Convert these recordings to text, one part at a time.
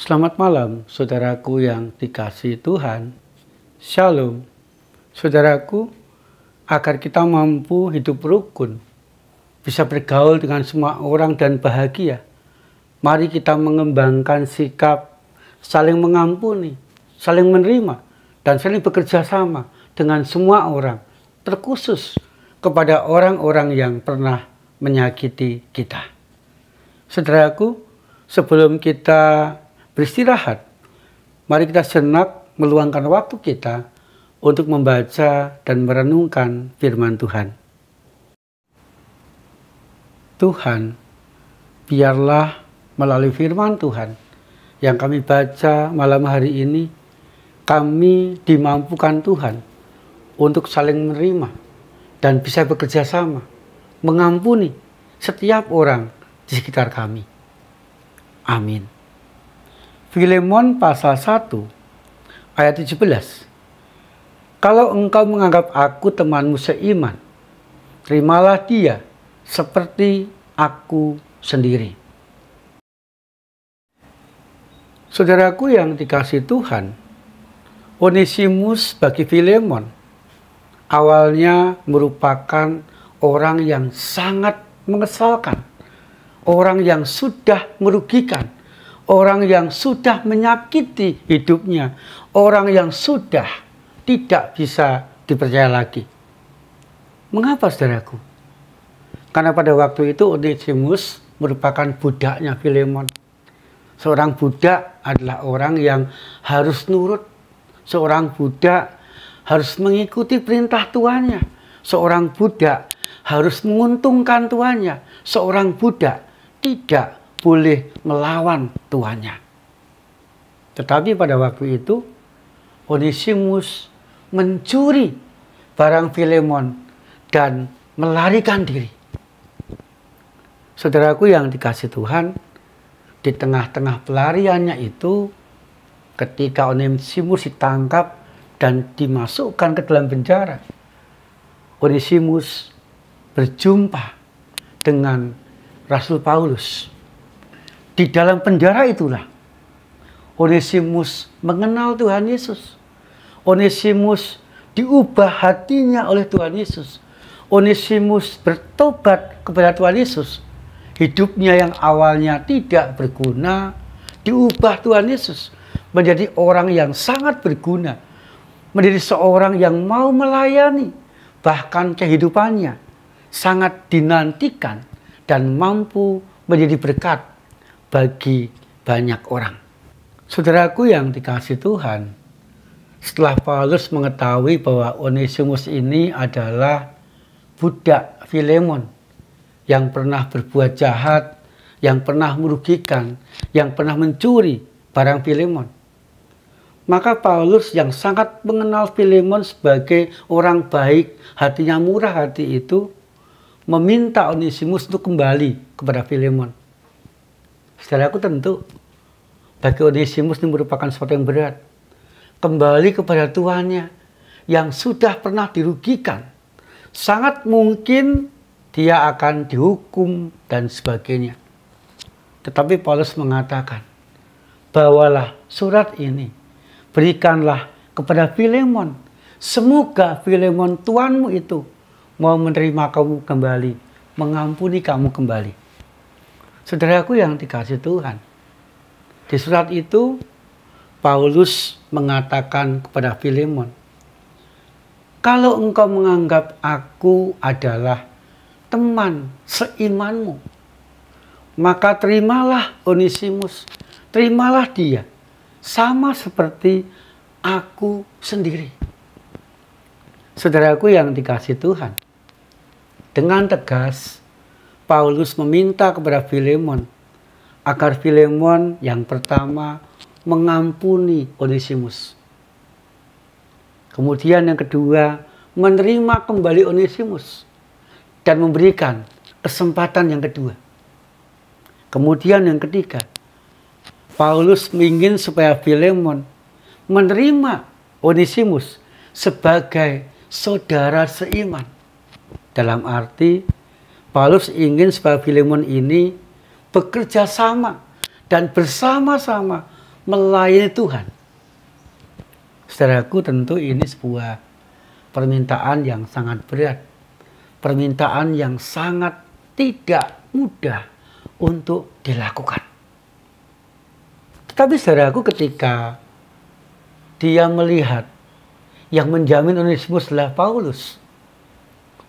Selamat malam, saudaraku yang dikasihi Tuhan. Shalom, saudaraku, agar kita mampu hidup rukun, bisa bergaul dengan semua orang dan bahagia. Mari kita mengembangkan sikap saling mengampuni, saling menerima, dan saling bekerja sama dengan semua orang, terkhusus kepada orang-orang yang pernah menyakiti kita. Saudaraku, sebelum kita beristirahat, mari kita sejenak meluangkan waktu kita untuk membaca dan merenungkan firman Tuhan. Tuhan, biarlah melalui firman Tuhan yang kami baca malam hari ini, kami dimampukan Tuhan untuk saling menerima dan bisa bekerja sama, mengampuni setiap orang di sekitar kami. Amin. Filemon pasal 1 ayat 17. Kalau engkau menganggap aku temanmu seiman, terimalah dia seperti aku sendiri. Saudaraku yang dikasihi Tuhan, Onesimus bagi Filemon awalnya merupakan orang yang sangat mengesalkan, orang yang sudah merugikan, orang yang sudah menyakiti hidupnya, orang yang sudah tidak bisa dipercaya lagi. Mengapa, saudaraku? Karena pada waktu itu Onesimus merupakan budaknya Filemon. Seorang budak adalah orang yang harus nurut. Seorang budak harus mengikuti perintah tuannya. Seorang budak harus menguntungkan tuannya. Seorang budak tidak boleh melawan tuannya. Tetapi pada waktu itu Onesimus mencuri barang Filemon dan melarikan diri. Saudaraku yang dikasihi Tuhan, di tengah-tengah pelariannya itu, ketika Onesimus ditangkap dan dimasukkan ke dalam penjara, Onesimus berjumpa dengan Rasul Paulus. Di dalam penjara itulah Onesimus mengenal Tuhan Yesus. Onesimus diubah hatinya oleh Tuhan Yesus. Onesimus bertobat kepada Tuhan Yesus. Hidupnya yang awalnya tidak berguna diubah Tuhan Yesus menjadi orang yang sangat berguna, menjadi seorang yang mau melayani, bahkan kehidupannya sangat dinantikan dan mampu menjadi berkat bagi banyak orang. Saudaraku yang dikasihi Tuhan, setelah Paulus mengetahui bahwa Onesimus ini adalah budak Filemon yang pernah berbuat jahat, yang pernah merugikan, yang pernah mencuri barang Filemon, maka Paulus yang sangat mengenal Filemon sebagai orang baik, hatinya murah hati itu, meminta Onesimus untuk kembali kepada Filemon. Saudaraku, tentu bagi Onesimus ini merupakan sesuatu yang berat. Kembali kepada tuannya yang sudah pernah dirugikan. Sangat mungkin dia akan dihukum dan sebagainya. Tetapi Paulus mengatakan, bawalah surat ini, berikanlah kepada Filemon. Semoga Filemon tuanmu itu mau menerima kamu kembali, mengampuni kamu kembali. Saudaraku yang dikasihi Tuhan, di surat itu Paulus mengatakan kepada Filemon, kalau engkau menganggap aku adalah teman seimanmu, maka terimalah Onesimus, terimalah dia, sama seperti aku sendiri. Saudaraku yang dikasihi Tuhan, dengan tegas Paulus meminta kepada Filemon agar Filemon yang pertama mengampuni Onesimus. Kemudian yang kedua, menerima kembali Onesimus dan memberikan kesempatan yang kedua. Kemudian yang ketiga, Paulus ingin supaya Filemon menerima Onesimus sebagai saudara seiman. Dalam arti Paulus ingin supaya Filemon ini bekerja sama dan bersama-sama melayani Tuhan. Saudaraku, tentu ini sebuah permintaan yang sangat berat. Permintaan yang sangat tidak mudah untuk dilakukan. Tetapi saudaraku, ketika dia melihat yang menjamin Onesimus adalah Paulus,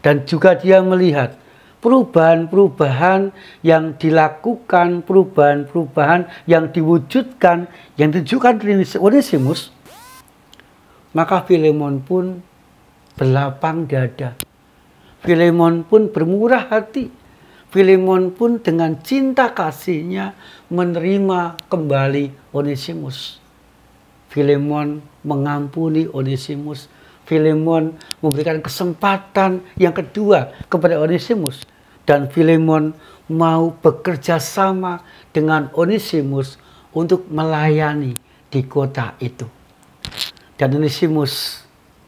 dan juga dia melihat perubahan-perubahan yang dilakukan, perubahan-perubahan yang diwujudkan, yang ditujukan dari Onesimus, maka Filemon pun berlapang dada. Filemon pun bermurah hati. Filemon pun dengan cinta kasihnya menerima kembali Onesimus. Filemon mengampuni Onesimus. Filemon memberikan kesempatan yang kedua kepada Onesimus. Dan Filemon mau bekerja sama dengan Onesimus untuk melayani di kota itu. Dan Onesimus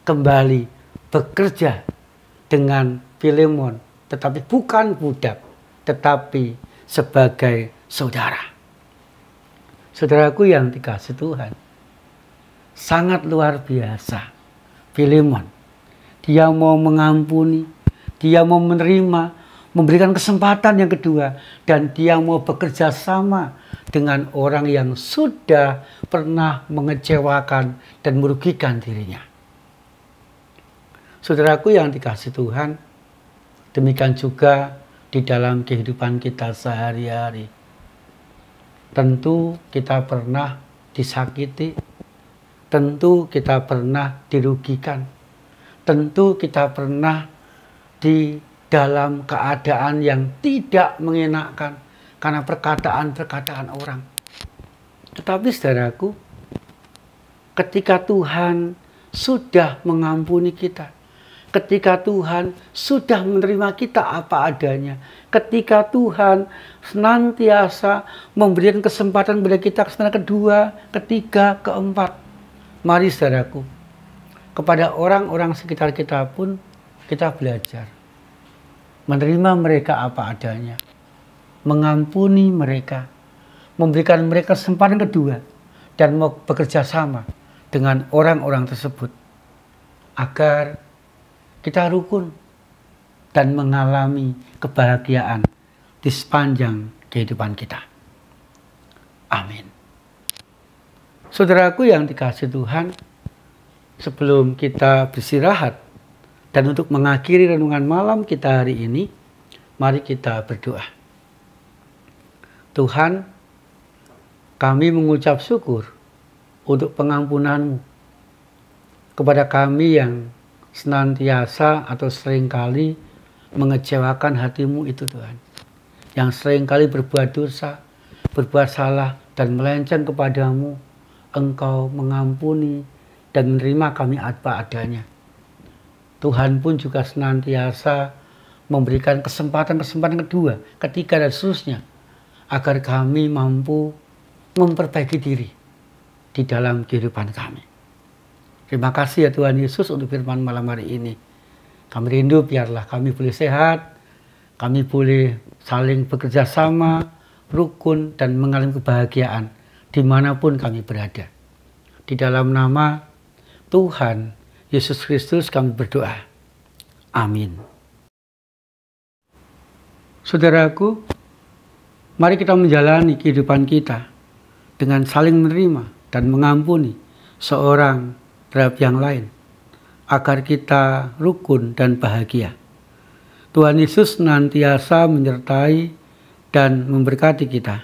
kembali bekerja dengan Filemon, tetapi bukan budak, tetapi sebagai saudara. Saudaraku yang dikasihi Tuhan, sangat luar biasa Filemon. Dia mau mengampuni, dia mau menerima, memberikan kesempatan yang kedua, dan dia mau bekerja sama dengan orang yang sudah pernah mengecewakan dan merugikan dirinya. Saudaraku yang dikasihi Tuhan, demikian juga di dalam kehidupan kita sehari-hari. Tentu kita pernah disakiti, tentu kita pernah dirugikan, tentu kita pernah di dalam keadaan yang tidak mengenakan karena perkataan-perkataan orang. Tetapi saudaraku, ketika Tuhan sudah mengampuni kita, ketika Tuhan sudah menerima kita apa adanya, ketika Tuhan senantiasa memberikan kesempatan kepada kita, kesempatan kedua, ketiga, keempat, mari saudaraku, kepada orang-orang sekitar kita pun kita belajar menerima mereka apa adanya, mengampuni mereka, memberikan mereka kesempatan kedua, dan mau bekerja sama dengan orang-orang tersebut agar kita rukun dan mengalami kebahagiaan di sepanjang kehidupan kita. Amin. Saudaraku yang dikasihi Tuhan, sebelum kita beristirahat dan untuk mengakhiri renungan malam kita hari ini, mari kita berdoa. Tuhan, kami mengucap syukur untuk pengampunan-Mu kepada kami yang senantiasa atau seringkali mengecewakan hati-Mu itu Tuhan. Yang seringkali berbuat dosa, berbuat salah dan melenceng kepadamu, Engkau mengampuni dan menerima kami apa adanya. Tuhan pun juga senantiasa memberikan kesempatan-kesempatan kedua, ketiga dan seterusnya, agar kami mampu memperbaiki diri di dalam kehidupan kami. Terima kasih ya Tuhan Yesus untuk firman malam hari ini. Kami rindu biarlah kami boleh sehat, kami boleh saling bekerja sama, rukun dan mengalami kebahagiaan dimanapun kami berada. Di dalam nama Tuhan Yesus Kristus kami berdoa. Amin. Saudaraku, mari kita menjalani kehidupan kita dengan saling menerima dan mengampuni seorang terhadap yang lain, agar kita rukun dan bahagia. Tuhan Yesus senantiasa menyertai dan memberkati kita.